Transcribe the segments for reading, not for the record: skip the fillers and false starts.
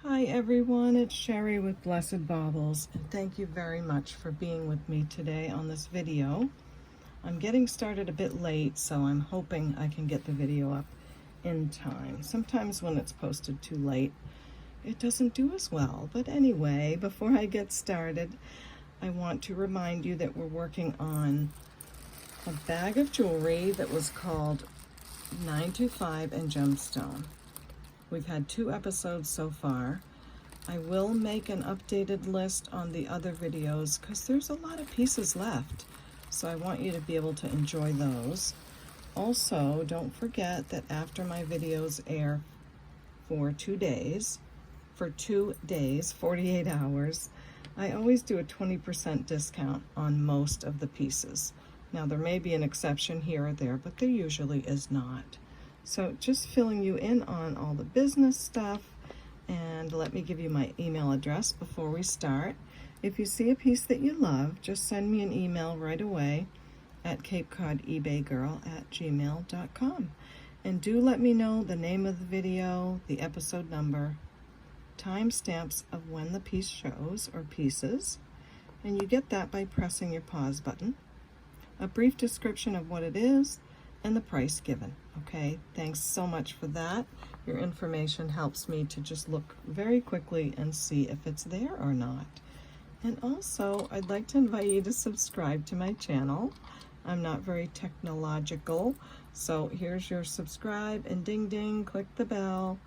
Hi everyone, it's Sherry with Blessed Baubles, and thank you very much for being with me today on this video. I'm getting started a bit late, so I'm hoping I can get the video up in time. Sometimes when it's posted too late, it doesn't do as well. But anyway, before I get started, I want to remind you that we're working on a bag of jewelry that was called 925 and Gemstone. We've had 2 episodes so far. I will make an updated list on the other videos because there's a lot of pieces left. So I want you to be able to enjoy those. Also, don't forget that after my videos air for 2 days, 48 hours, I always do a 20% discount on most of the pieces. Now there may be an exception here or there, but there usually is not. So just filling you in on all the business stuff, and let me give you my email address before we start. If you see a piece that you love, just send me an email right away at CapeCodEbayGirl@gmail.com. And do let me know the name of the video, the episode number, timestamps of when the piece shows or pieces, and you get that by pressing your pause button, a brief description of what it is, and the price given. Okay, thanks so much for that. Your information helps me to just look very quickly and see if it's there or not. And also, I'd like to invite you to subscribe to my channel. I'm not very technological, so here's your subscribe and ding ding, click the bell.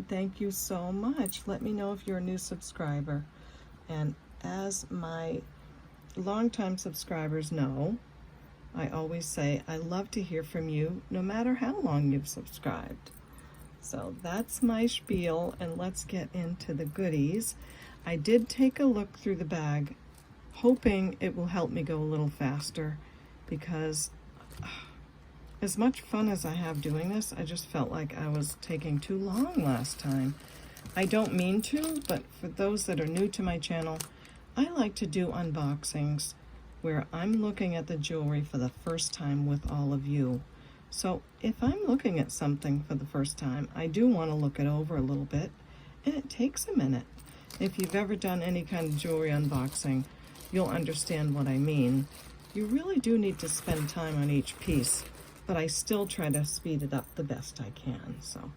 Thank you so much. Let me know if you're a new subscriber. And as my longtime subscribers know, I always say I love to hear from you no matter how long you've subscribed. So that's my spiel, and let's get into the goodies. I did take a look through the bag, hoping it will help me go a little faster, because as much fun as I have doing this, I just felt like I was taking too long last time. I don't mean to, but for those that are new to my channel, I like to do unboxings where I'm looking at the jewelry for the first time with all of you. So if I'm looking at something for the first time, I do want to look it over a little bit, and it takes a minute. If you've ever done any kind of jewelry unboxing, you'll understand what I mean. You really do need to spend time on each piece, but I still try to speed it up the best I can. So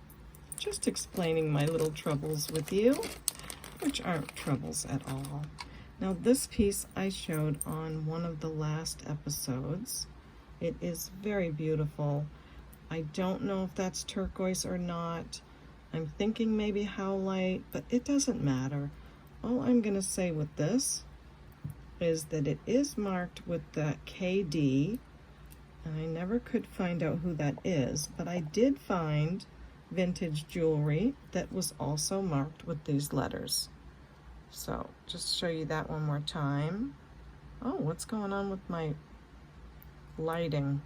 just explaining my little troubles with you, which aren't troubles at all. Now this piece I showed on one of the last episodes. It is very beautiful. I don't know if that's turquoise or not. I'm thinking maybe howlite, but it doesn't matter. All I'm gonna say with this is that it is marked with the KD, and I never could find out who that is, but I did find vintage jewelry that was also marked with these letters. So just show you that one more time. Oh, what's going on with my lighting?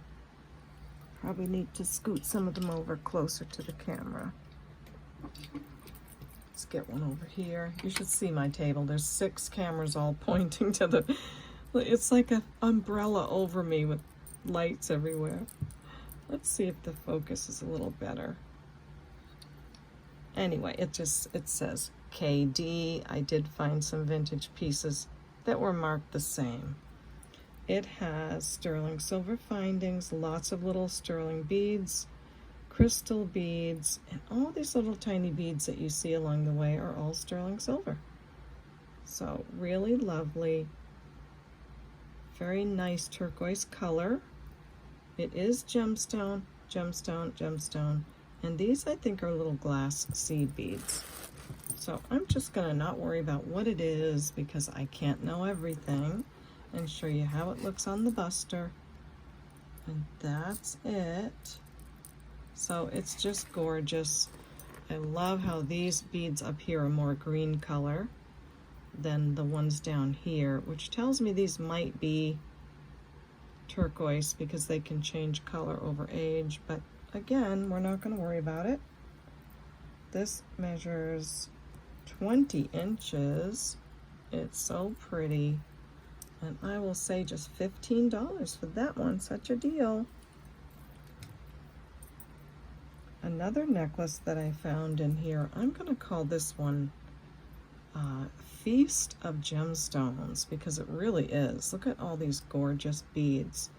Probably need to scoot some of them over closer to the camera. Let's get one over here. You should see my table. There's 6 cameras all pointing to the, it's like an umbrella over me with lights everywhere. Let's see if the focus is a little better. Anyway, it says KD. I did find some vintage pieces that were marked the same. It has sterling silver findings, lots of little sterling beads, crystal beads, and all these little tiny beads that you see along the way are all sterling silver. So really lovely, very nice turquoise color. It is gemstone, gemstone, gemstone. And these, I think, are little glass seed beads. So I'm just gonna not worry about what it is because I can't know everything, and show you how it looks on the buster. And that's it. So it's just gorgeous. I love how these beads up here are more green color than the ones down here, which tells me these might be turquoise because they can change color over age, but again, we're not going to worry about it. This measures 20 inches. It's so pretty. And I will say just $15 for that one. Such a deal. another necklace that I found in here. I'm going to call this one Feast of Gemstones, because it really is. Look at all these gorgeous beads.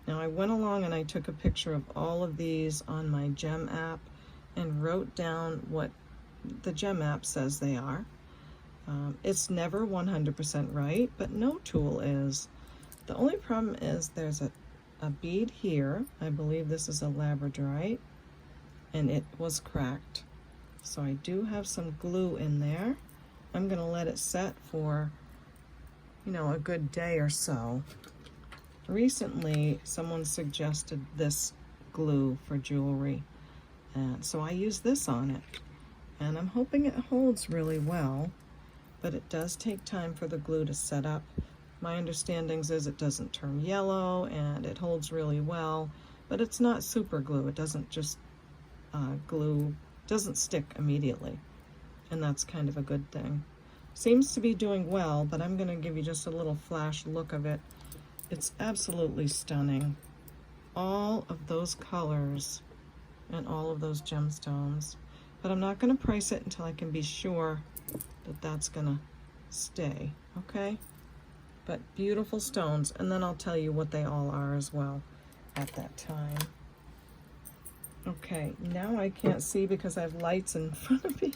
Now I went along and I took a picture of all of these on my Gem app and wrote down what the Gem app says they are. It's never 100% right, but no tool is. The only problem is there's a bead here. I believe this is a labradorite, and it was cracked. So I do have some glue in there. I'm going to let it set for, you know, a good day or so. Recently, someone suggested this glue for jewelry, and so I use this on it. And I'm hoping it holds really well, but it does take time for the glue to set up. My understanding is it doesn't turn yellow and it holds really well, but it's not super glue. It doesn't just doesn't stick immediately, and that's kind of a good thing. Seems to be doing well, but I'm going to give you just a little flash look of it. It's absolutely stunning. All of those colors and all of those gemstones, but I'm not going to price it until I can be sure that that's going to stay, okay? But beautiful stones, and then I'll tell you what they all are as well at that time. Okay, now I can't see because I have lights in front of me.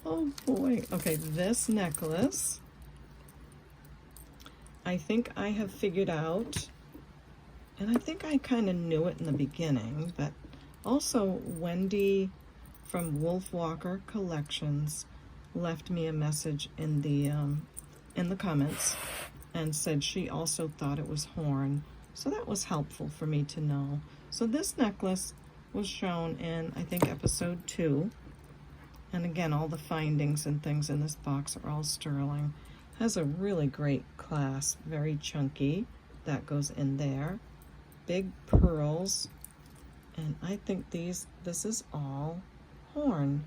Oh boy. Okay, this necklace, I think I have figured out, and I think I kind of knew it in the beginning, but also Wendy from Wolf Walker Collections left me a message in the comments and said she also thought it was horn. So that was helpful for me to know. So this necklace was shown in, I think, episode 2. And again, all the findings and things in this box are all sterling. Has a really great clasp, very chunky. That goes in there. Big pearls. And I think this is all horn.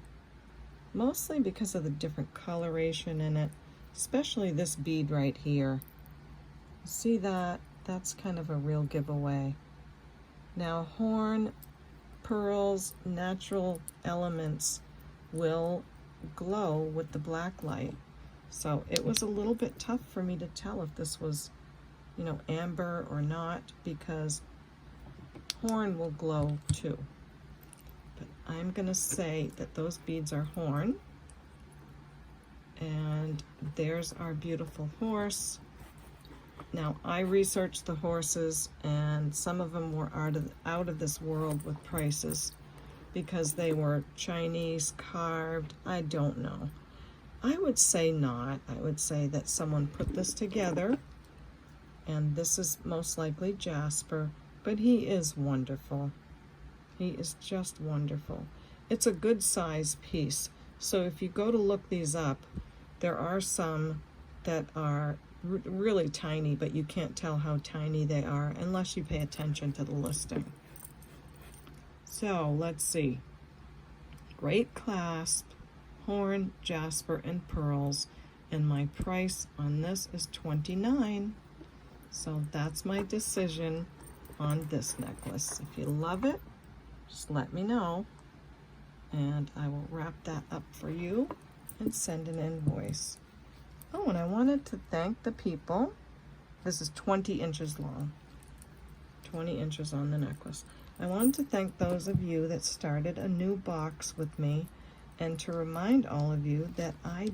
Mostly because of the different coloration in it. Especially this bead right here. See that? That's kind of a real giveaway. Now, horn, pearls, natural elements will glow with the black light. So it was a little bit tough for me to tell if this was, you know, amber or not, because horn will glow too. But I'm going to say that those beads are horn. And there's our beautiful horse. Now, I researched the horses, and some of them were out of this world with prices because they were Chinese carved. I don't know. I would say not. I would say that someone put this together, and this is most likely jasper, but he is wonderful. He is just wonderful. It's a good size piece. So if you go to look these up, there are some that are really tiny, but you can't tell how tiny they are unless you pay attention to the listing. So let's see. Great clasp, horn, jasper, and pearls. And my price on this is $29. So that's my decision on this necklace. If you love it, just let me know, and I will wrap that up for you and send an invoice. Oh, and I wanted to thank the people. This is 20 inches long, 20 inches on the necklace. I wanted to thank those of you that started a new box with me, and to remind all of you that I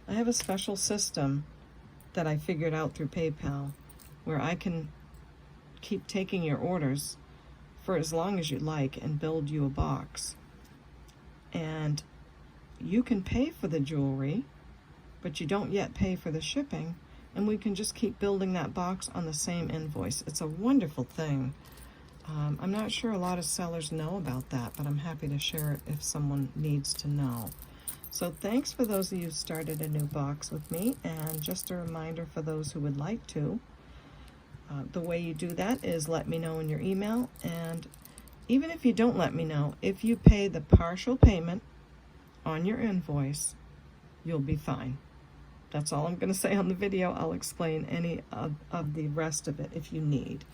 have a special system that I figured out through PayPal, where I can keep taking your orders for as long as you like and build you a box. And you can pay for the jewelry, but you don't yet pay for the shipping, and we can just keep building that box on the same invoice. It's a wonderful thing. I'm not sure a lot of sellers know about that, but I'm happy to share it if someone needs to know. So thanks for those of you who started a new box with me, and just a reminder for those who would like to. The way you do that is let me know in your email, and even if you don't let me know, if you pay the partial payment on your invoice, you'll be fine. That's all I'm going to say on the video. I'll explain any of the rest of it if you need.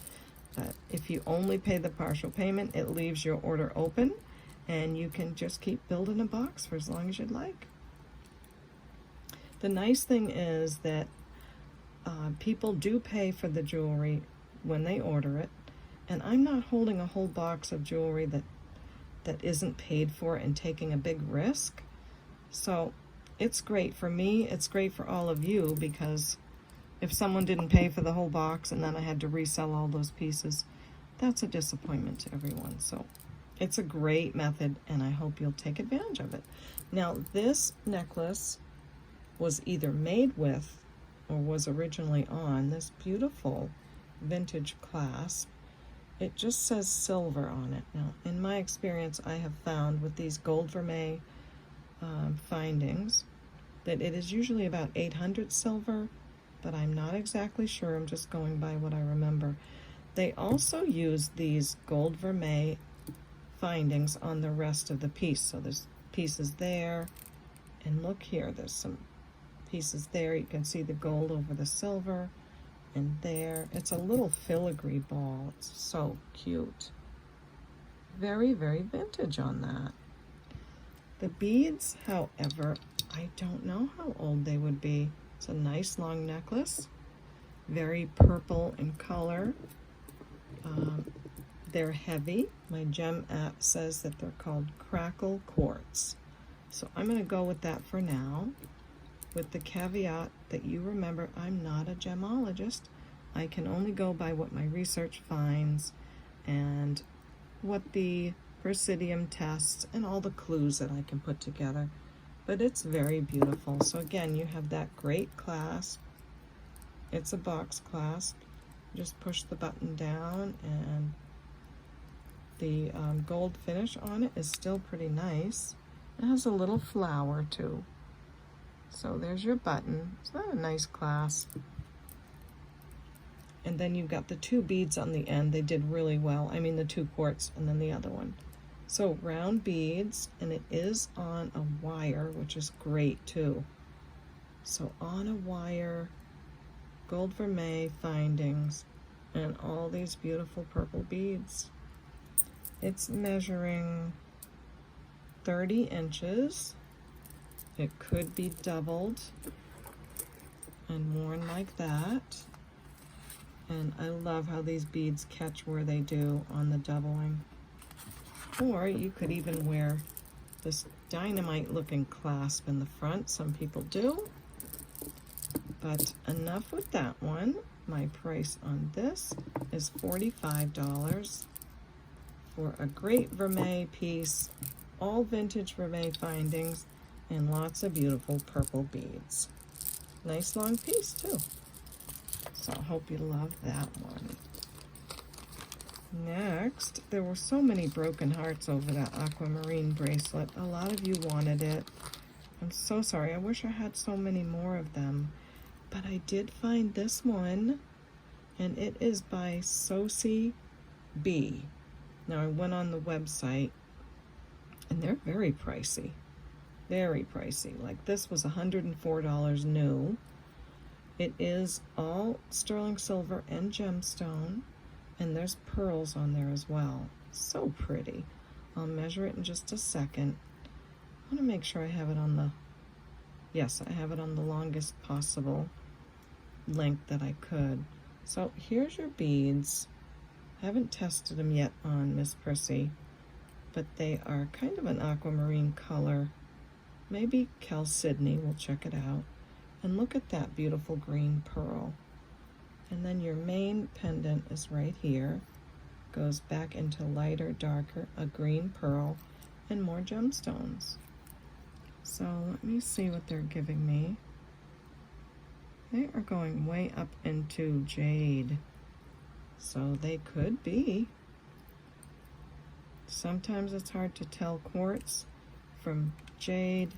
But if you only pay the partial payment, it leaves your order open and you can just keep building a box for as long as you'd like. The nice thing is that people do pay for the jewelry when they order it, and I'm not holding a whole box of jewelry that isn't paid for and taking a big risk. So it's great for me, it's great for all of you, because if someone didn't pay for the whole box and then I had to resell all those pieces, that's a disappointment to everyone. So it's a great method and I hope you'll take advantage of it. Now this necklace was either made with or was originally on this beautiful vintage clasp. It just says silver on it. Now in my experience, I have found with these gold vermeil findings that it is usually about 800 silver, but I'm not exactly sure. I'm just going by what I remember. They also use these gold vermeil findings on the rest of the piece. So there's pieces there, and look here, there's some pieces there. You can see the gold over the silver, and there. It's a little filigree ball. It's so cute. Very, very vintage on that. The beads, however, I don't know how old they would be. It's a nice long necklace, very purple in color. They're heavy. My gem app says that they're called Crackle Quartz. So I'm going to go with that for now, with the caveat that you remember I'm not a gemologist. I can only go by what my research finds and what the Presidium tests and all the clues that I can put together. But it's very beautiful. So again, you have that great clasp. It's a box clasp. Just push the button down, and the gold finish on it is still pretty nice. It has a little flower too. So there's your button. Isn't that a nice clasp? And then you've got the two beads on the end. They did really well. I mean the two quartz and then the other one. So round beads, and it is on a wire, which is great too. So on a wire, gold vermeil findings, and all these beautiful purple beads. It's measuring 30 inches. It could be doubled and worn like that. And I love how these beads catch where they do on the doubling. Or you could even wear this dynamite looking clasp in the front. Some people do. But enough with that one. My price on this is $45 for a great vermeil piece, all vintage vermeil findings, and lots of beautiful purple beads. Nice long piece too. So I hope you love that one. Next, there were so many broken hearts over that Aquamarine bracelet. A lot of you wanted it. I'm so sorry. I wish I had so many more of them. But I did find this one, and it is by Soy B. Now I went on the website, and they're very pricey. Very pricey. Like this was $104 new. It is all sterling silver and gemstone, and there's pearls on there as well. So pretty. I'll measure it in just a second. I want to make sure I have it on the, yes, I have it on the longest possible length that I could. So here's your beads. I haven't tested them yet on Miss Prissy, but they are kind of an aquamarine color. Maybe Chalcedony, we'll check it out. And look at that beautiful green pearl. And then your main pendant is right here. Goes back into lighter, darker, a green pearl, and more gemstones. So let me see what they're giving me. They are going way up into jade. So they could be. Sometimes it's hard to tell quartz from jade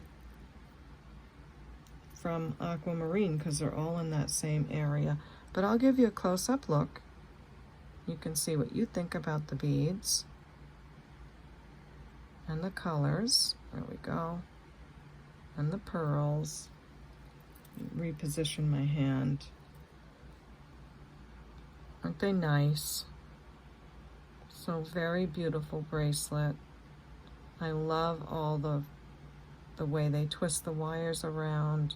from aquamarine because they're all in that same area. But I'll give you a close-up look. You can see what you think about the beads and the colors. There we go. And the pearls. Reposition my hand. Aren't they nice? So very beautiful bracelet. I love all the way they twist the wires around.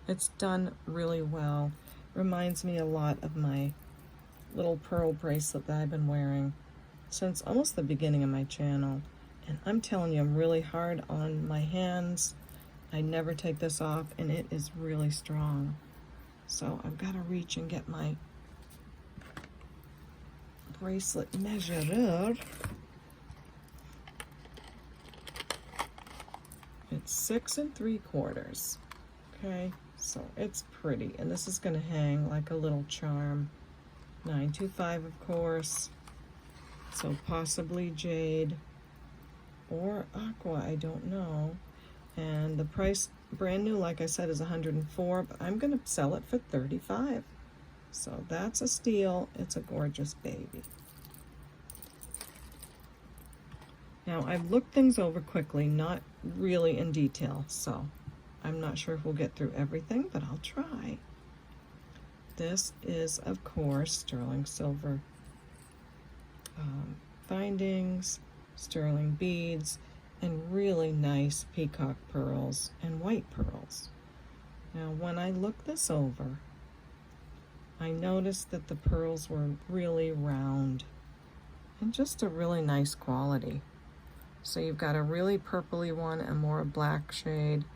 It's done really well. Reminds me a lot of my little pearl bracelet that I've been wearing since almost the beginning of my channel. And I'm telling you, I'm really hard on my hands. I never take this off, and it is really strong. So I've got to reach and get my bracelet measured. It's 6 3/4. Okay, so it's pretty, and this is going to hang like a little charm. 925, of course. So possibly jade or aqua, I don't know. And the price, brand new, like I said, is $104, but I'm going to sell it for $35. So that's a steal. It's a gorgeous baby. Now, I've looked things over quickly, not really in detail, so I'm not sure if we'll get through everything, but I'll try. This is, of course, sterling silver findings, sterling beads, and really nice peacock pearls and white pearls. Now, when I looked this over, I noticed that the pearls were really round and just a really nice quality. So you've got a really purpley one, a more black shade,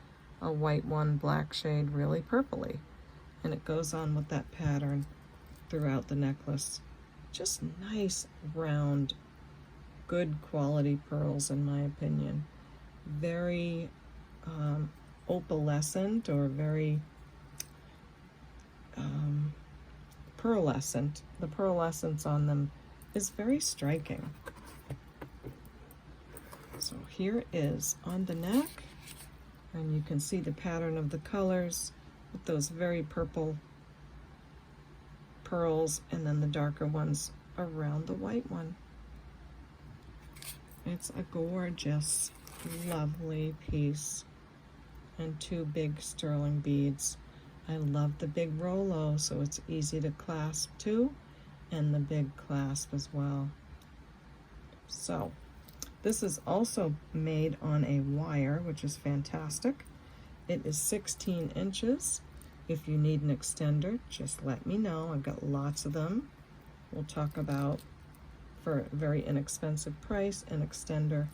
a white one, black shade, really purpley. And it goes on with that pattern throughout the necklace. Just nice, round, good quality pearls, in my opinion. Very opalescent, or very pearlescent. The pearlescence on them is very striking. So here is on the neck, and you can see the pattern of the colors with those very purple pearls, and then the darker ones around the white one. It's a gorgeous, lovely piece, and 2 big sterling beads. I love the big Rolo, so it's easy to clasp too, and the big clasp as well. So this is also made on a wire, which is fantastic. It is 16 inches. If you need an extender, just let me know. I've got lots of them. We'll talk about, for a very inexpensive price, an extender.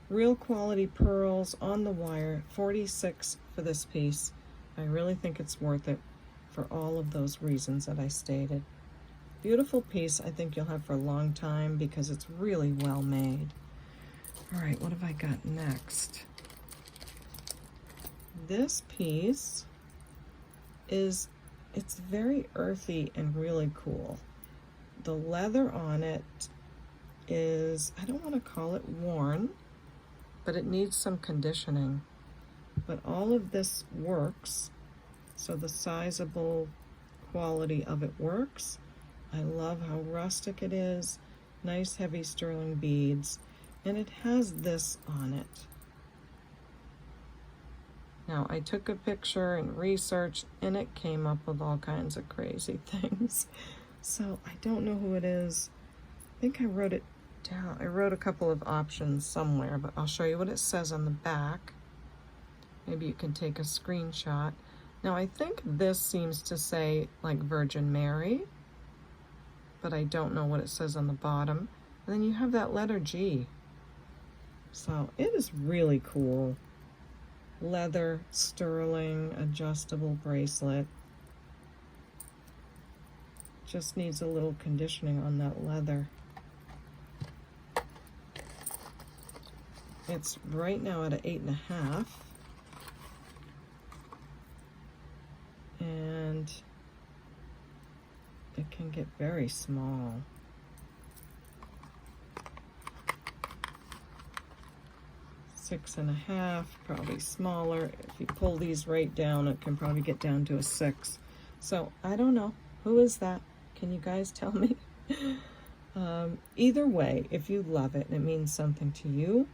Real quality pearls on the wire, $46 for this piece. I really think it's worth it for all of those reasons that I stated. Beautiful piece. I think you'll have for a long time because it's really well made. All right, what have I got next? This piece is, it's very earthy and really cool. The leather on it is, I don't want to call it worn, but it needs some conditioning. But all of this works, so the sizable quality of it works. I love how rustic it is, nice heavy sterling beads, and it has this on it. Now, I took a picture and researched, and it came up with all kinds of crazy things. So I don't know who it is. I think I wrote it down. I wrote a couple of options somewhere, but I'll show you what it says on the back. Maybe you can take a screenshot. Now, I think this seems to say like Virgin Mary, but I don't know what it says on the bottom. And then you have that letter G. So it is really cool. Leather, sterling, adjustable bracelet. Just needs a little conditioning on that leather. It's right now at an 8.5. And it can get very small. Six and a half, probably smaller. If you pull these right down, it can probably get down to a 6. So I don't know. Who is that? Can you guys tell me? Either way, if you love it and it means something to you,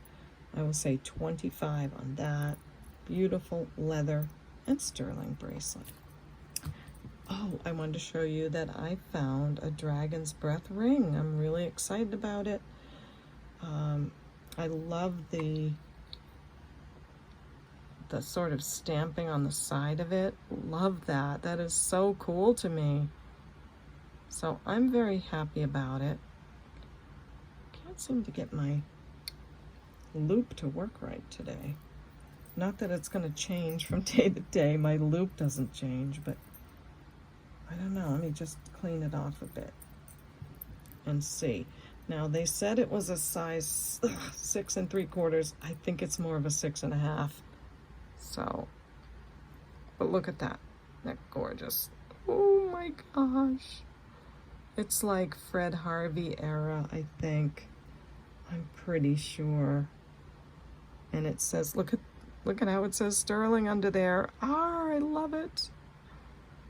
I will say 25 on that. Beautiful leather and sterling bracelet. Oh, I wanted to show you that I found a dragon's breath ring. I'm really excited about it. I love the sort of stamping on the side of it. Love that. That is so cool to me. So I'm very happy about it. Can't seem to get my loop to work right today. Not that it's going to change from day to day. My loop doesn't change, but I don't know. Let me just clean it off a bit and see. Now they said it was a size 6 3/4. I think it's more of a 6 1/2. So, but look at that. That gorgeous. Oh my gosh. It's like Fred Harvey era, I think. I'm pretty sure. And it says, look at how it says sterling under there. Ah, I love it.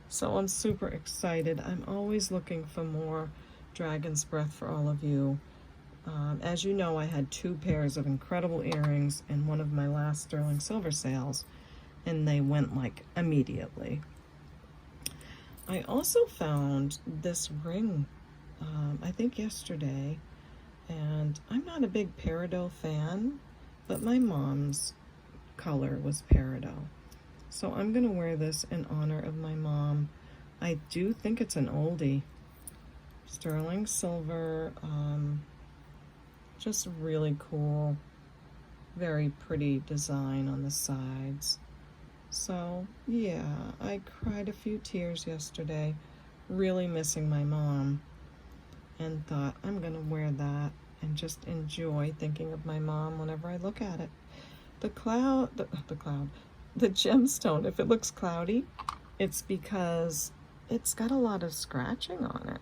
So I'm super excited. I'm always looking for more Dragon's Breath for all of you. As you know, I had 2 pairs of incredible earrings in one of my last sterling silver sales, and they went like immediately. I also found this ring, I think yesterday, and I'm not a big peridot fan, but my mom's color was peridot. So I'm gonna wear this in honor of my mom. I do think it's an oldie. Sterling silver, just really cool, very pretty design on the sides. So yeah, I cried a few tears yesterday, really missing my mom, and thought I'm gonna wear that and just enjoy thinking of my mom whenever I look at it. The gemstone, if it looks cloudy, it's because it's got a lot of scratching on it.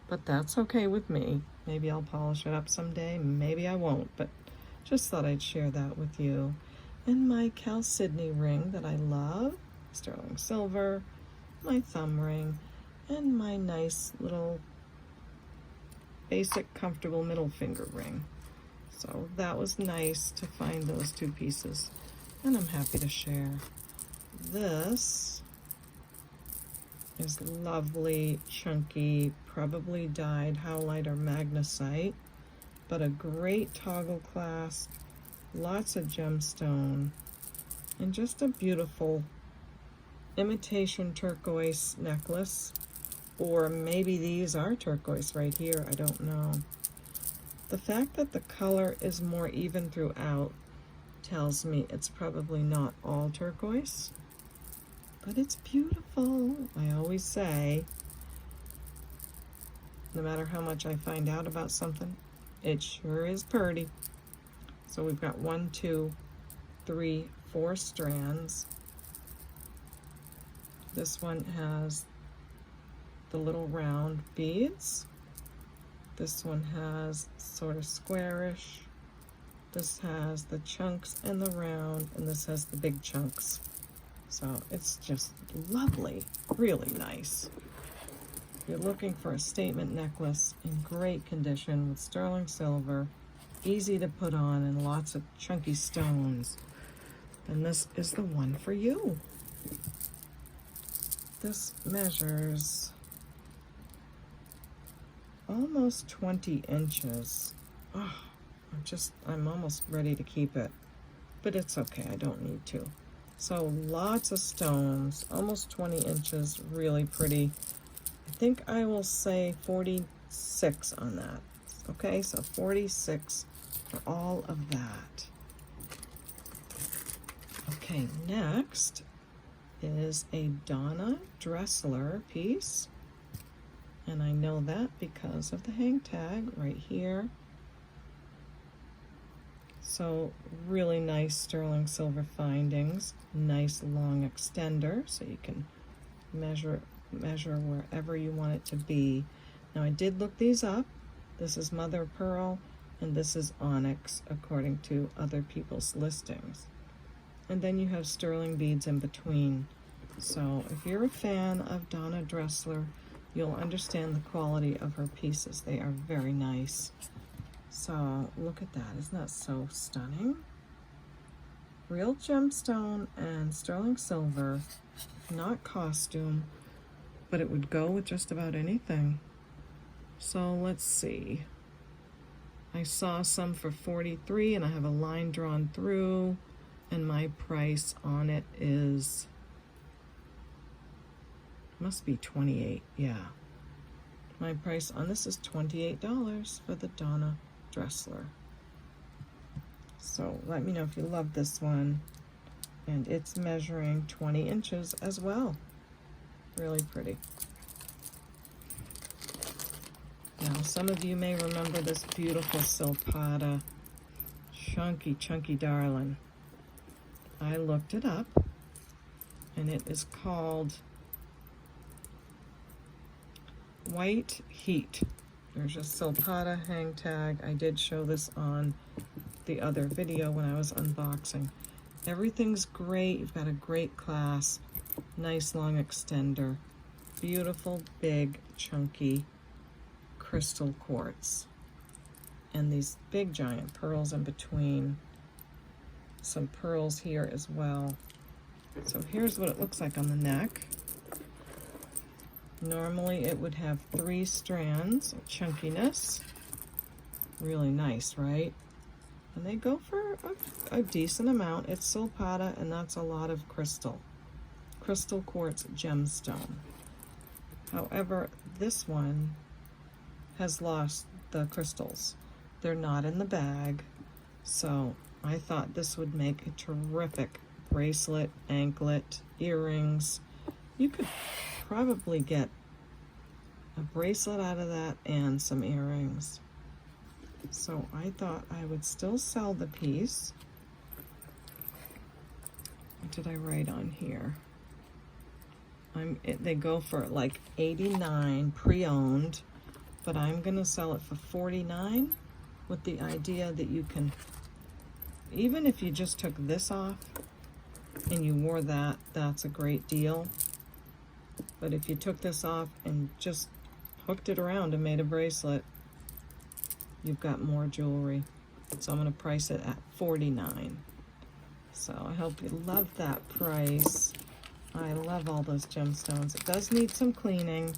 But that's okay with me. Maybe I'll polish it up someday, maybe I won't, but just thought I'd share that with you. And my Chalcedony ring that I love, sterling silver, my thumb ring, and my nice little basic comfortable middle finger ring. So that was nice to find those 2 pieces, and I'm happy to share. This is lovely, chunky, probably dyed howlite or magnesite, but a great toggle clasp, lots of gemstone, and just a beautiful imitation turquoise necklace. Or maybe these are turquoise right here, I don't know. The fact that the color is more even throughout tells me it's probably not all turquoise, but it's beautiful. I always say, no matter how much I find out about something, it sure is pretty. So we've got 1, 2, 3, 4 strands. This one has the little round beads. This one has sort of squarish. This has the chunks and the round, and this has the big chunks. So it's just lovely, really nice. If you're looking for a statement necklace in great condition with sterling silver, easy to put on, and lots of chunky stones, then this is the one for you. This measures almost 20 inches. Oh, I'm almost ready to keep it, but it's okay, I don't need to. So lots of stones, almost 20 inches, really pretty. I think I will say 46 on that. Okay, so 46 for all of that. Okay, next is a Donna Dressler piece. And I know that because of the hang tag right here. So really nice sterling silver findings, nice long extender, so you can measure wherever you want it to be. Now I did look these up. This is mother of pearl, and this is onyx, according to other people's listings. And then you have sterling beads in between. So if you're a fan of Donna Dressler, you'll understand the quality of her pieces. They are very nice. So look at that, isn't that so stunning? Real gemstone and sterling silver, not costume, but it would go with just about anything. So let's see. I saw some for $43 and I have a line drawn through, and my price on it is, must be $28, yeah. My price on this is $28 for the Donna Dressler. So let me know if you love this one. And it's measuring 20 inches as well. Really pretty. Now, some of you may remember this beautiful Silpata. Chunky, chunky darling. I looked it up, and it is called White Heat. There's a Silpata hang tag. I did show this on the other video when I was unboxing. Everything's great. You've got a great clasp, nice long extender, beautiful big chunky crystal quartz, and these big giant pearls in between. Some pearls here as well. So here's what it looks like on the neck. Normally it would have 3 strands of chunkiness. Really nice, right? And they go for a decent amount. It's Silpata, and that's a lot of crystal. Crystal quartz gemstone. However, this one has lost the crystals. They're not in the bag, so I thought this would make a terrific bracelet, anklet, earrings. You could probably get a bracelet out of that and some earrings. So I thought I would still sell the piece. What did I write on here? They go for like $89 pre-owned, but I'm gonna sell it for $49 with the idea that you can, even if you just took this off and you wore that, that's a great deal. But if you took this off and just hooked it around and made a bracelet, you've got more jewelry. So I'm gonna price it at $49. So I hope you love that price. I love all those gemstones. It does need some cleaning,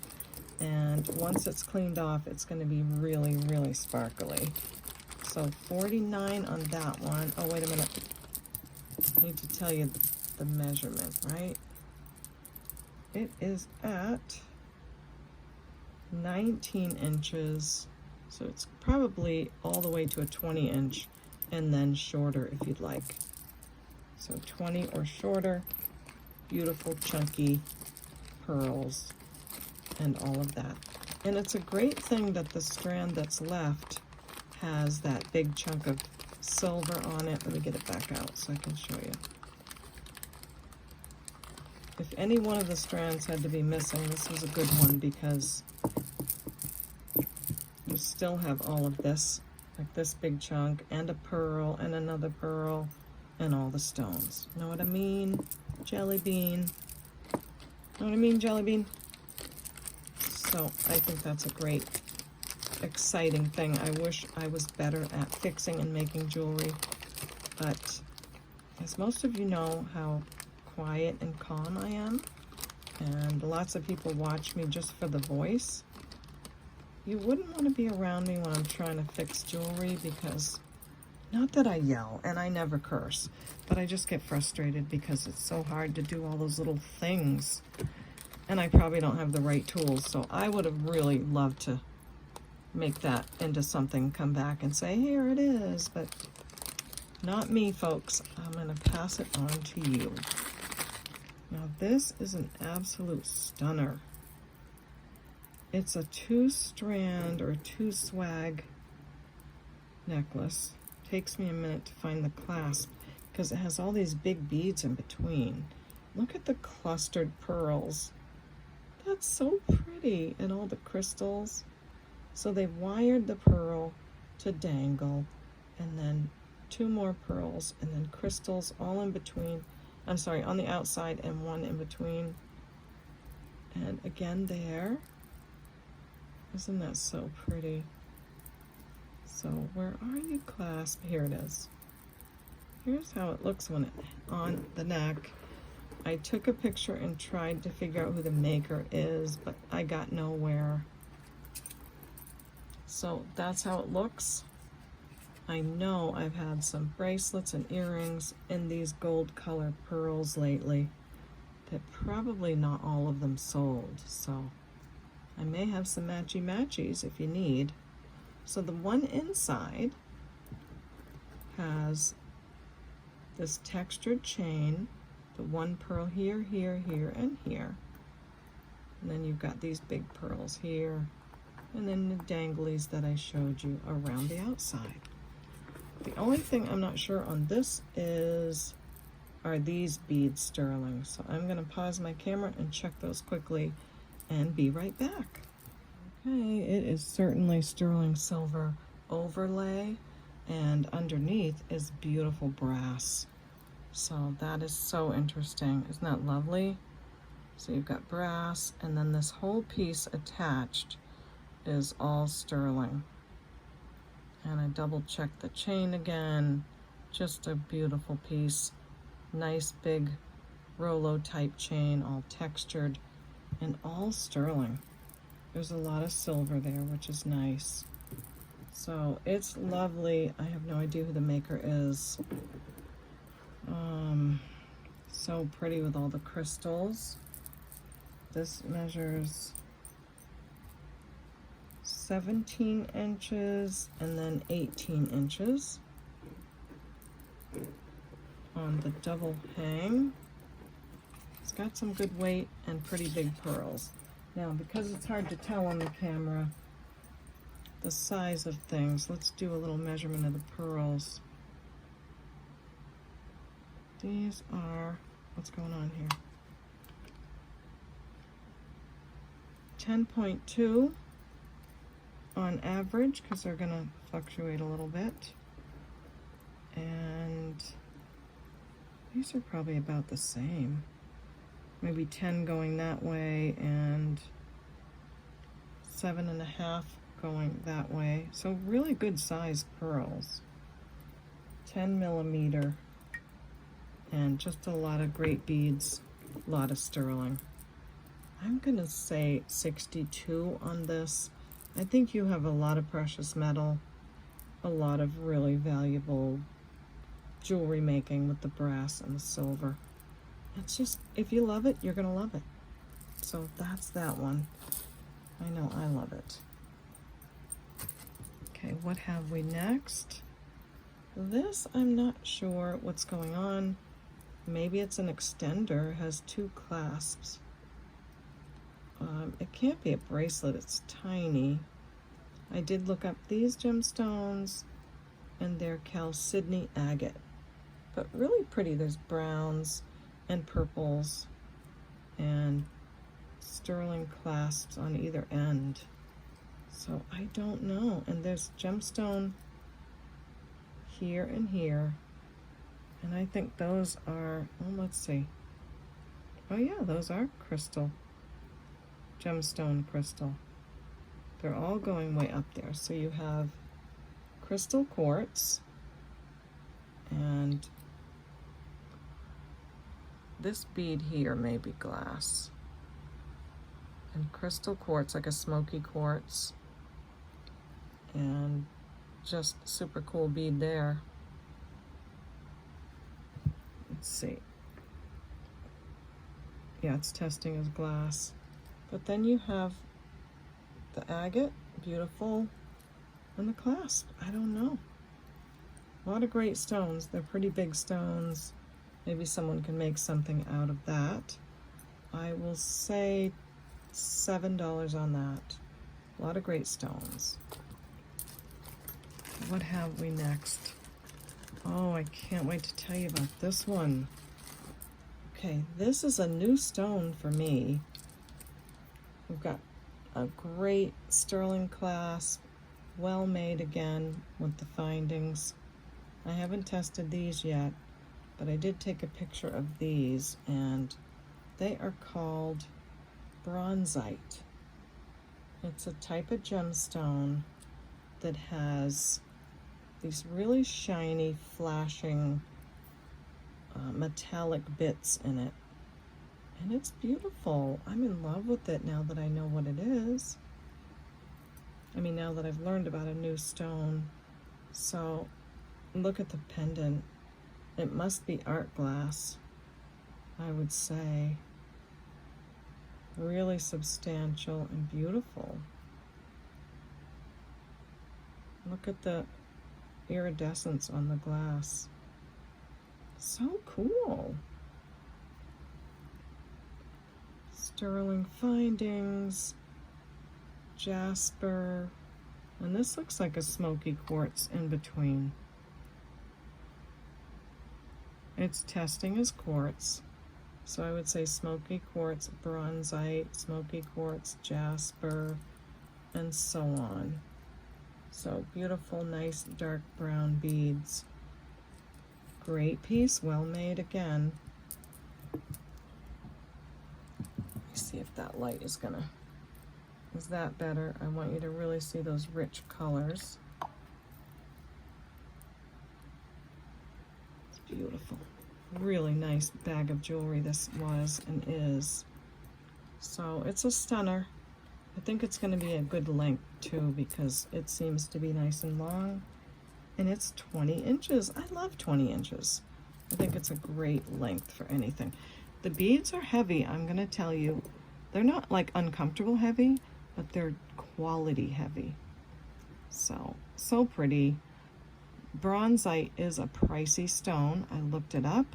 and once it's cleaned off, it's gonna be really, really sparkly. So $49 on that one. Oh, wait a minute. I need to tell you the measurement, right? It is at 19 inches. So it's probably all the way to a 20 inch and then shorter if you'd like. So 20 or shorter, beautiful chunky pearls and all of that. And it's a great thing that the strand that's left has that big chunk of silver on it. Let me get it back out so I can show you. If any one of the strands had to be missing, this was a good one because you still have all of this, like this big chunk and a pearl and another pearl and all the stones. Know what I mean? Jelly bean. Know what I mean, jelly bean? So I think that's a great, exciting thing. I wish I was better at fixing and making jewelry, but as most of you know how quiet and calm I am, and lots of people watch me just for the voice, you wouldn't want to be around me when I'm trying to fix jewelry, because not that I yell and I never curse, but I just get frustrated because it's so hard to do all those little things, and I probably don't have the right tools. So I would have really loved to make that into something, come back and say, here it is, but not me, folks. I'm going to pass it on to you. Now this is an absolute stunner. It's a 2-strand or 2-swag necklace. Takes me a minute to find the clasp because it has all these big beads in between. Look at the clustered pearls. That's so pretty, and all the crystals. So they've wired the pearl to dangle, and then 2 more pearls, and then crystals all in between. I'm sorry, on the outside and 1 in between. And again there. Isn't that so pretty? So where are you, clasp? Here it is. Here's how it looks when it's on the neck. I took a picture and tried to figure out who the maker is, but I got nowhere. So that's how it looks. I know I've had some bracelets and earrings in these gold colored pearls lately that probably not all of them sold, so I may have some matchy-matchies if you need. So the one inside has this textured chain, the one pearl here, here, here, and here. And then you've got these big pearls here, and then the danglies that I showed you around the outside. The only thing I'm not sure on this are these beads sterling. So I'm gonna pause my camera and check those quickly and be right back. Okay, it is certainly sterling silver overlay, and underneath is beautiful brass. So that is so interesting. Isn't that lovely? So you've got brass, and then this whole piece attached is all sterling. And I double checked the chain again. Just a beautiful piece. Nice big Rolo type chain, all textured and all sterling. There's a lot of silver there, which is nice. So it's lovely. I have no idea who the maker is. So pretty with all the crystals. This measures 17 inches and then 18 inches on the double hang. It's got some good weight and pretty big pearls. Now, because it's hard to tell on the camera the size of things, let's do a little measurement of the pearls. These are, what's going on here? 10.2 on average, because they're going to fluctuate a little bit. And these are probably about the same. Maybe 10 going that way and 7.5 going that way. So really good sized pearls. 10 millimeter. And just a lot of great beads, a lot of sterling. I'm gonna say 62 on this. I think you have a lot of precious metal, a lot of really valuable jewelry making with the brass and the silver. It's just, if you love it, you're gonna love it. So that's that one. I know I love it. Okay, what have we next? This, I'm not sure what's going on. Maybe it's an extender, has two clasps. It can't be a bracelet, it's tiny. I did look up these gemstones, and they're Chalcedony agate, but really pretty. There's browns and purples and sterling clasps on either end. So I don't know. And there's gemstone here and here. And I think those are, well, let's see. Oh yeah, those are crystal. Gemstone crystal. They're all going way up there. So you have crystal quartz, and this bead here may be glass. And crystal quartz, like a smoky quartz. And just super cool bead there. Let's see. Yeah, it's testing as glass. But then you have the agate, beautiful, and the clasp. I don't know. A lot of great stones. They're pretty big stones. Maybe someone can make something out of that. I will say $7 on that. A lot of great stones. What have we next? Oh, I can't wait to tell you about this one. Okay, this is a new stone for me. We've got a great sterling clasp, well made again with the findings. I haven't tested these yet, but I did take a picture of these, and they are called Bronzite. It's a type of gemstone that has these really shiny, flashing, metallic bits in it. And it's beautiful. I'm in love with it now that I know what it is. I mean, now that I've learned about a new stone. So look at the pendant. It must be art glass, I would say. Really substantial and beautiful. Look at the iridescence on the glass. So cool. Sterling findings, jasper, and this looks like a smoky quartz in between. It's testing as quartz, so I would say smoky quartz, bronzite, smoky quartz, jasper, and so on. So beautiful, nice dark brown beads. Great piece, well made again. See if that light is that better? I want you to really see those rich colors. It's beautiful. Really nice bag of jewelry this was and is. So it's a stunner. I think it's going to be a good length too, because it seems to be nice and long, and it's 20 inches. I love 20 inches. I think it's a great length for anything. The beads are heavy, I'm gonna tell you. They're not like uncomfortable heavy, but they're quality heavy. So pretty. Bronzite is a pricey stone. I looked it up.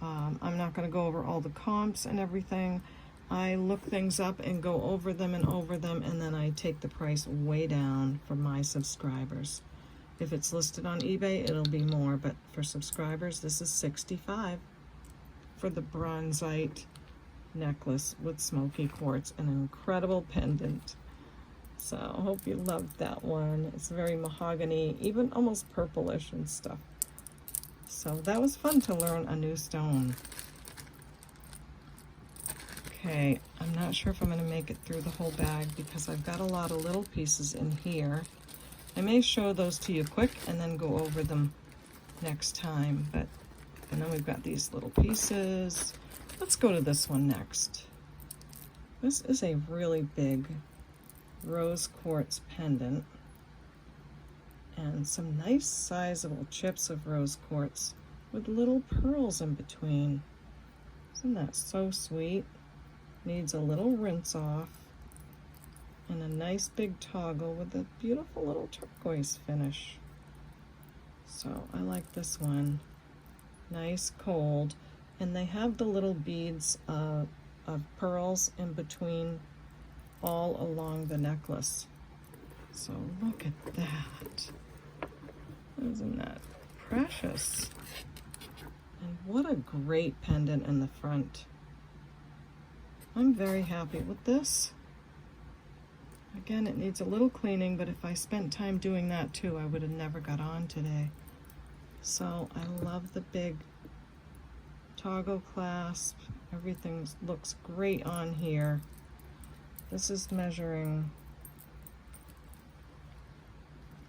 I'm not gonna go over all the comps and everything. I look things up and go over them, and then I take the price way down for my subscribers. If it's listed on eBay, it'll be more, but for subscribers, this is $65. For the bronzite necklace with smoky quartz, an incredible pendant. So I hope you loved that one. It's very mahogany, even almost purplish and stuff. So that was fun to learn a new stone. Okay, I'm not sure if I'm going to make it through the whole bag because I've got a lot of little pieces in here. I may show those to you quick and then go over them next time, but and then we've got these little pieces. Let's go to this one next. This is a really big rose quartz pendant and some nice sizable chips of rose quartz with little pearls in between. Isn't that so sweet? Needs a little rinse off and a nice big toggle with a beautiful little turquoise finish. So I like this one. Nice cold, and they have the little beads of pearls in between all along the necklace. So look at that. Isn't that precious? And what a great pendant in the front. I'm very happy with this. Again, it needs a little cleaning, but if I spent time doing that too, I would have never got on today. So I love the big toggle clasp. Everything looks great on here. This is measuring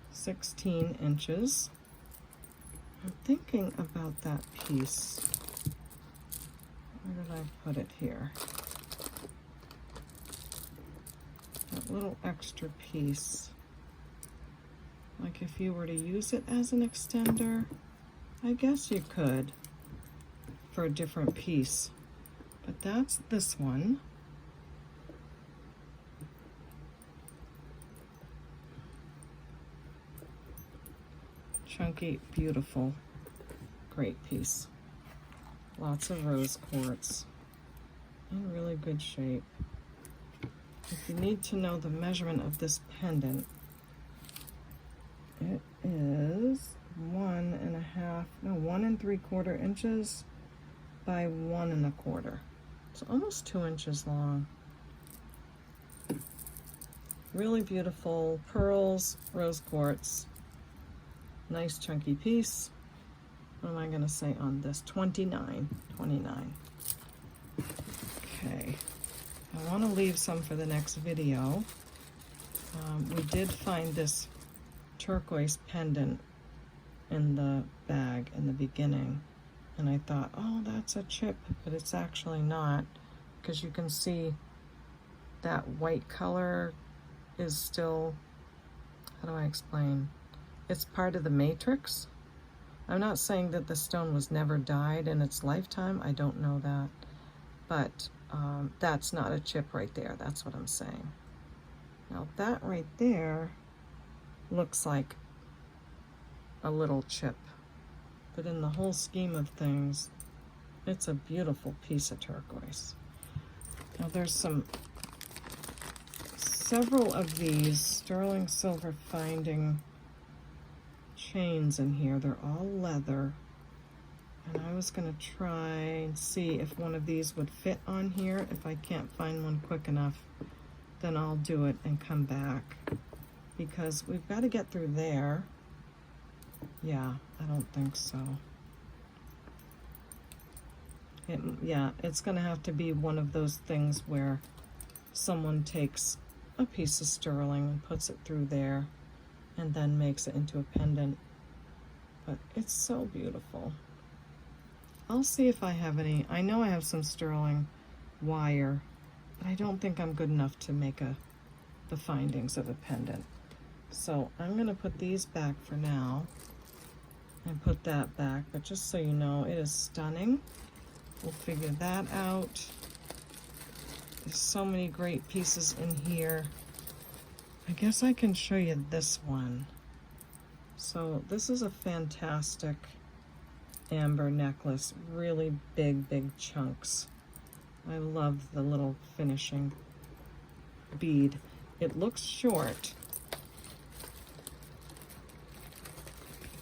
16 inches. I'm thinking about that piece. Where did I put it here? That little extra piece. Like if you were to use it as an extender, I guess you could for a different piece. But that's this one. Chunky, beautiful, great piece. Lots of rose quartz. In really good shape. If you need to know the measurement of this pendant, it is 1 3/4 inches by 1 1/4. It's almost 2 inches long. Really beautiful pearls, rose quartz. Nice chunky piece. What am I going to say on this? 29. Okay. I want to leave some for the next video. We did find this turquoise pendant in the bag in the beginning, and I thought, oh, that's a chip, but it's actually not, because you can see that white color is still, how do I explain? It's part of the matrix, I'm not saying that the stone was never dyed in its lifetime. I don't know that. But that's not a chip right there. That's what I'm saying. Now that right there looks like a little chip. But in the whole scheme of things, it's a beautiful piece of turquoise. Now there's several of these sterling silver finding chains in here. They're all leather. And I was going to try and see if one of these would fit on here. If I can't find one quick enough, then I'll do it and come back. Because we've got to get through there. Yeah, I don't think so. Yeah, it's going to have to be one of those things where someone takes a piece of sterling and puts it through there and then makes it into a pendant. But it's so beautiful. I'll see if I have any. I know I have some sterling wire, but I don't think I'm good enough to make the findings of a pendant. So I'm going to put these back for now and put that back. But just so you know, it is stunning. We'll figure that out. There's so many great pieces in here. I guess I can show you this one. So this is a fantastic amber necklace, really big chunks. I love the little finishing bead. It looks short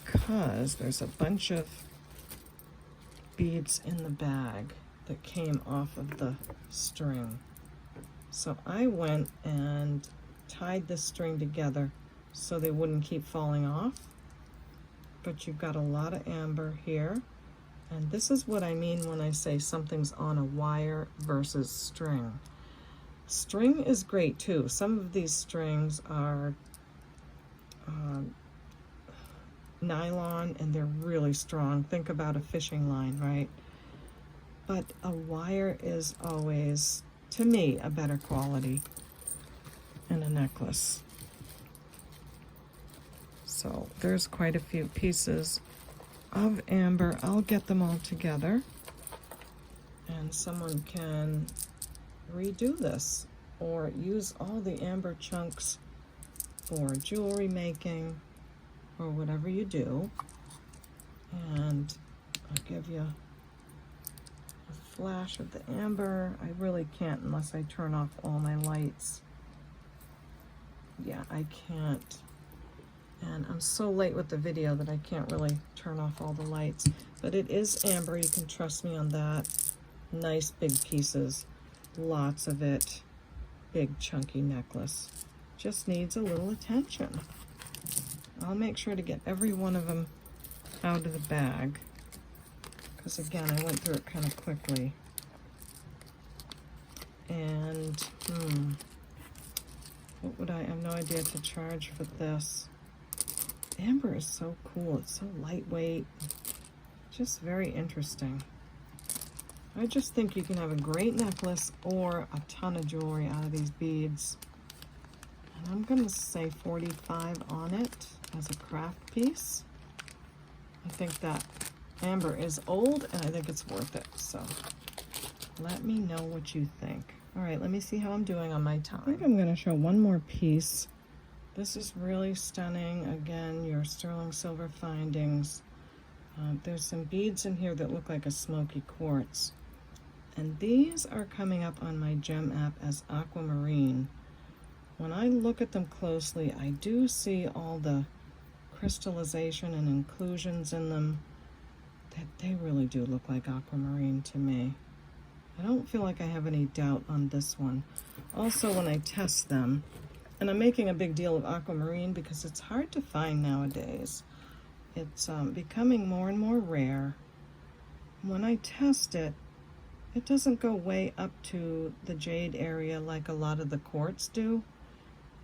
because there's a bunch of beads in the bag that came off of the string. So I went and tied the string together so they wouldn't keep falling off. But you've got a lot of amber here. And this is what I mean when I say something's on a wire versus string. String is great too. Some of these strings are nylon and they're really strong. Think about a fishing line, right? But a wire is always, to me, a better quality in a necklace. So there's quite a few pieces of amber. I'll get them all together and someone can redo this or use all the amber chunks for jewelry making or whatever you do. And I'll give you a flash of the amber. I really can't unless I turn off all my lights. Yeah, I can't. And I'm so late with the video that I can't really turn off all the lights. But it is amber, you can trust me on that. Nice big pieces, lots of it. Big chunky necklace. Just needs a little attention. I'll make sure to get every one of them out of the bag. Because again, I went through it kind of quickly. And, what would I have no idea to charge for this. Amber is so cool. It's so lightweight. Just very interesting. I just think you can have a great necklace or a ton of jewelry out of these beads. And I'm going to say 45 on it as a craft piece. I think that amber is old and I think it's worth it. So let me know what you think. All right, let me see how I'm doing on my time. I think I'm going to show one more piece. This is really stunning. Again, your sterling silver findings. There's some beads in here that look like a smoky quartz. And these are coming up on my gem app as Aquamarine. When I look at them closely, I do see all the crystallization and inclusions in them. That they really do look like aquamarine to me. I don't feel like I have any doubt on this one. Also, when I test them, and I'm making a big deal of aquamarine because it's hard to find nowadays. It's becoming more and more rare. When I test it, it doesn't go way up to the jade area like a lot of the quartz do.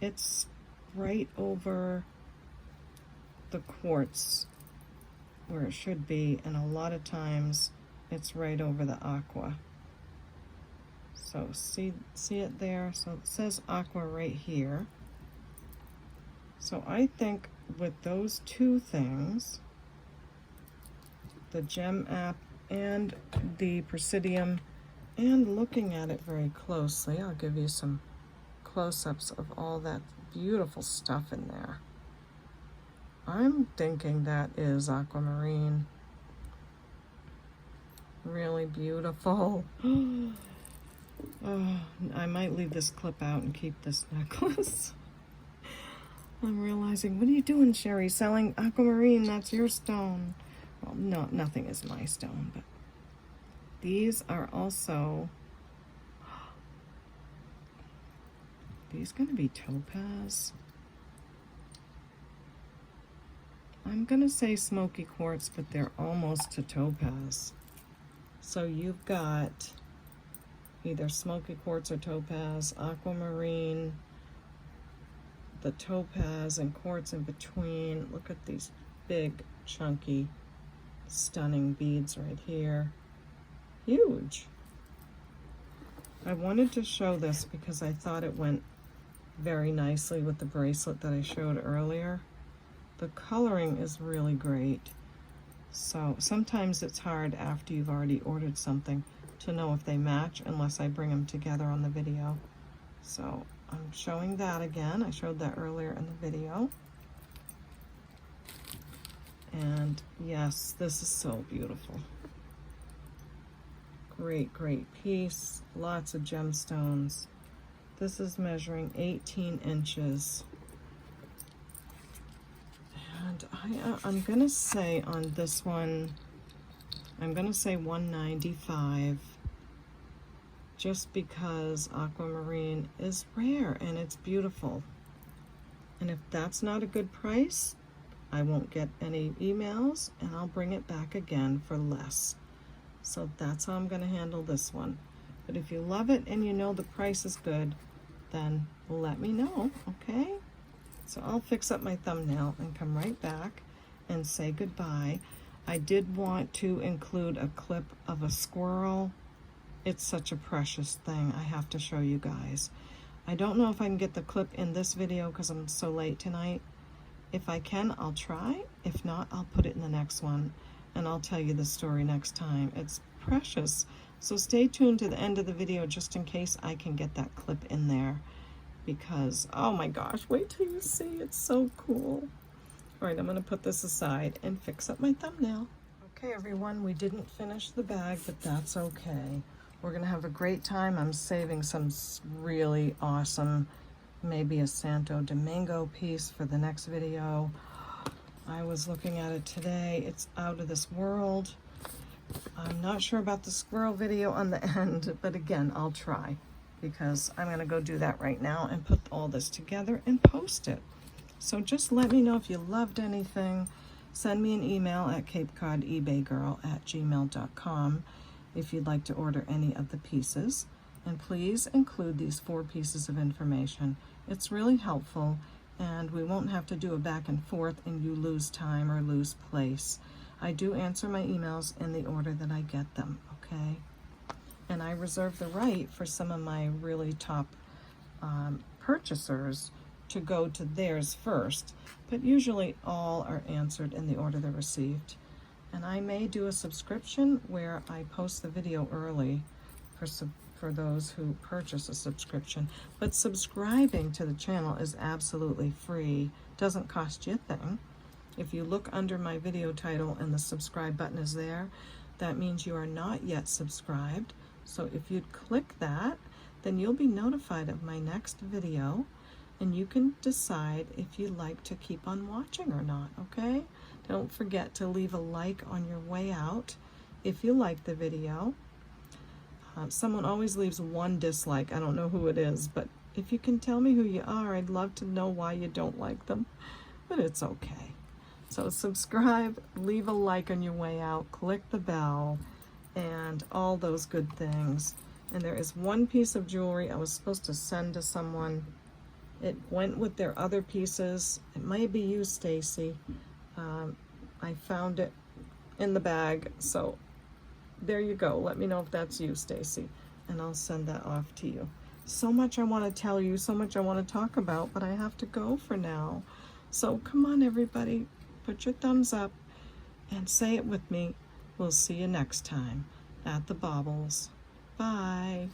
It's right over the quartz where it should be, and a lot of times it's right over the aqua. So see it there? So it says aqua right here. So I think with those two things, the Gem app and the Presidium, and looking at it very closely, I'll give you some close-ups of all that beautiful stuff in there. I'm thinking that is Aquamarine. Really beautiful. Oh, I might leave this clip out and keep this necklace. I'm realizing, what are you doing, Sherry? Selling Aquamarine, that's your stone. Well, no, nothing is my stone, but these are also, these gonna be topaz? I'm gonna say smoky quartz, but they're almost to topaz. So you've got either smoky quartz or topaz, aquamarine, the topaz and quartz in between. Look at these big, chunky, stunning beads right here. Huge. I wanted to show this because I thought it went very nicely with the bracelet that I showed earlier. The coloring is really great. So sometimes it's hard after you've already ordered something to know if they match unless I bring them together on the video. So I'm showing that again. I showed that earlier in the video. And yes, this is so beautiful. Great, great piece. Lots of gemstones. This is measuring 18 inches. And I'm gonna say on this one, I'm gonna say $195, just because aquamarine is rare and it's beautiful. And if that's not a good price, I won't get any emails and I'll bring it back again for less. So that's how I'm gonna handle this one. But if you love it and you know the price is good, then let me know, okay? So I'll fix up my thumbnail and come right back and say goodbye. I did want to include a clip of a squirrel. It's such a precious thing. I have to show you guys. I don't know if I can get the clip in this video because I'm so late tonight. If I can, I'll try. If not, I'll put it in the next one and I'll tell you the story next time. It's precious. So stay tuned to the end of the video just in case I can get that clip in there, because, oh my gosh, wait till you see. It's so cool. All right, I'm gonna put this aside and fix up my thumbnail. Okay, everyone, we didn't finish the bag, but that's okay. We're gonna have a great time. I'm saving some really awesome, maybe a Santo Domingo piece for the next video. I was looking at it today. It's out of this world. I'm not sure about the squirrel video on the end, but again, I'll try, because I'm gonna go do that right now and put all this together and post it. So just let me know if you loved anything. Send me an email at CapeCodEbayGirl@gmail.com if you'd like to order any of the pieces. And please include these 4 pieces of information. It's really helpful, and we won't have to do a back and forth and you lose time or lose place. I do answer my emails in the order that I get them, okay? And I reserve the right for some of my really top purchasers to go to theirs first, but usually all are answered in the order they're received. And I may do a subscription where I post the video early for those who purchase a subscription. But subscribing to the channel is absolutely free, doesn't cost you a thing. If you look under my video title and the subscribe button is there, that means you are not yet subscribed. So if you'd click that, then you'll be notified of my next video, and you can decide if you like to keep on watching or not, okay? Don't forget to leave a like on your way out if you like the video. Someone always leaves one dislike. I don't know who it is, but if you can tell me who you are, I'd love to know why you don't like them, but it's okay. So subscribe, leave a like on your way out, click the bell, and all those good things. And there is one piece of jewelry I was supposed to send to someone. It went with their other pieces. It might be you, Stacy. I found it in the bag, so there you go. Let me know if that's you, Stacy, and I'll send that off to you. So much I want to tell you, so much I want to talk about, but I have to go for now. So come on, everybody, put your thumbs up and say it with me. We'll see you next time at the Baubles. Bye.